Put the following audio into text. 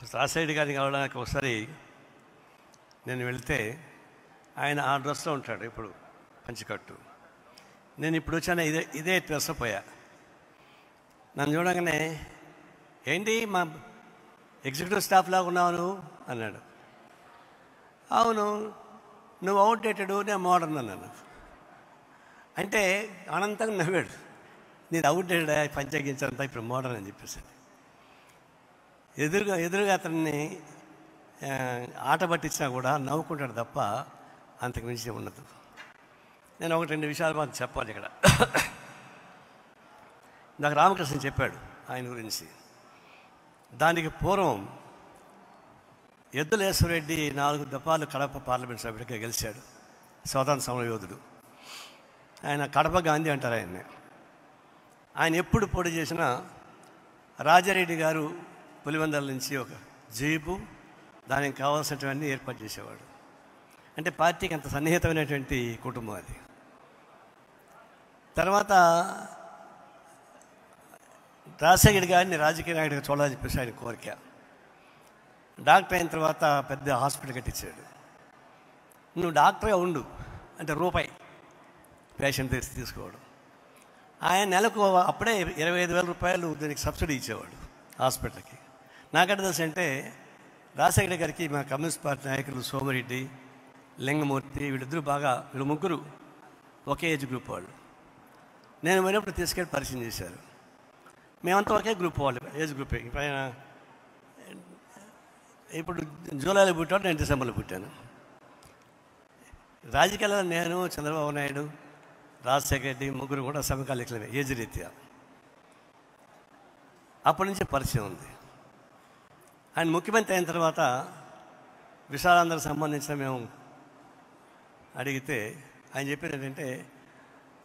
రాజశేఖర్ గారిని కలవడానికి ఒకసారి నేను వెళ్తే ఆయన ఆ డ్రెస్లో ఉంటాడు ఇప్పుడు, పంచికట్టు. నేను ఇప్పుడు వచ్చాను ఇదే డ్రెస్ పోయా. నన్ను చూడగానే ఏంటి మా ఎగ్జిక్యూటివ్ స్టాఫ్ లాగా ఉన్నావు నువ్వు అన్నాడు. అవును, నువ్వు అవుట్డేటెడ్, నేను మోడర్న్ అన్నాను. అంటే అనంతంగా నవ్వాడు. నేను అవుట్డేటెడ్ పంచగించంతా ఇప్పుడు మోడర్న్ అని చెప్పేసి. ఎదురుగా అతన్ని ఆట పట్టించినా కూడా నవ్వుకుంటాడు తప్ప అంతకు మించి ఉండదు. నేను ఒకటి రెండు విషయాలు మాత్రం చెప్పాలి ఇక్కడ. నాకు రామకృష్ణ చెప్పాడు ఆయన గురించి. దానికి పూర్వం ఎద్దులేశ్వరరెడ్డి 4 దఫాలు కడప పార్లమెంట్ సభ్యుడిగా గెలిచాడు, స్వాతంత్ర సమర యోధుడు. ఆయన కడప గాంధీ అంటారు ఆయన్ని. ఆయన ఎప్పుడు పోటీ చేసినా రాజారెడ్డి గారు పులివెందుల నుంచి ఒక జీపు, దానికి కావాల్సినటువన్నీ ఏర్పాటు చేసేవాడు. అంటే పార్టీకి అంత సన్నిహితమైనటువంటి కుటుంబం అది. తర్వాత రాజశేఖర్ గారిని రాజకీయ నాయకుడిగా చూడాలని చెప్పేసి ఆయన కోరిక. డాక్టర్ అయిన తర్వాత పెద్ద హాస్పిటల్ కట్టించాడు. నువ్వు డాక్టర్గా ఉండు అంటే రూపాయి పేషెంట్ తీసుకోవడం. ఆయన నెలకు అప్పుడే 25,000 రూపాయలు దీనికి సబ్సిడీ ఇచ్చేవాడు హాస్పిటల్కి. నాకంటే తెలుసు అంటే రాజశేఖర్ గారికి మా కమ్యూనిస్ట్ పార్టీ నాయకులు సోమిరెడ్డి, లింగమూర్తి, వీళ్ళు ముగ్గురు ఒకే ఏజ్ గ్రూప్ వాళ్ళు. నేను పోయినప్పుడు తీసుకెళ్ళి పరిచయం చేశారు. మేమంతా ఒకే గ్రూప్ వాళ్ళు, ఏజ్ గ్రూపే. ఇప్పుడు జూలైలో పుట్టాడు, నేను డిసెంబర్లో పుట్టాను. రాజకీయాల్లో నేను, చంద్రబాబు నాయుడు, రాజశేఖర్ రెడ్డి ముగ్గురు కూడా సమకాలీకులమే ఏజ్ రీత్యా. అప్పటి నుంచి పరిచయం ఉంది. ఆయన ముఖ్యమంత్రి అయిన తర్వాత విశాలాంధ్రకు సంబంధించిన మేము అడిగితే ఆయన చెప్పేది ఏంటంటే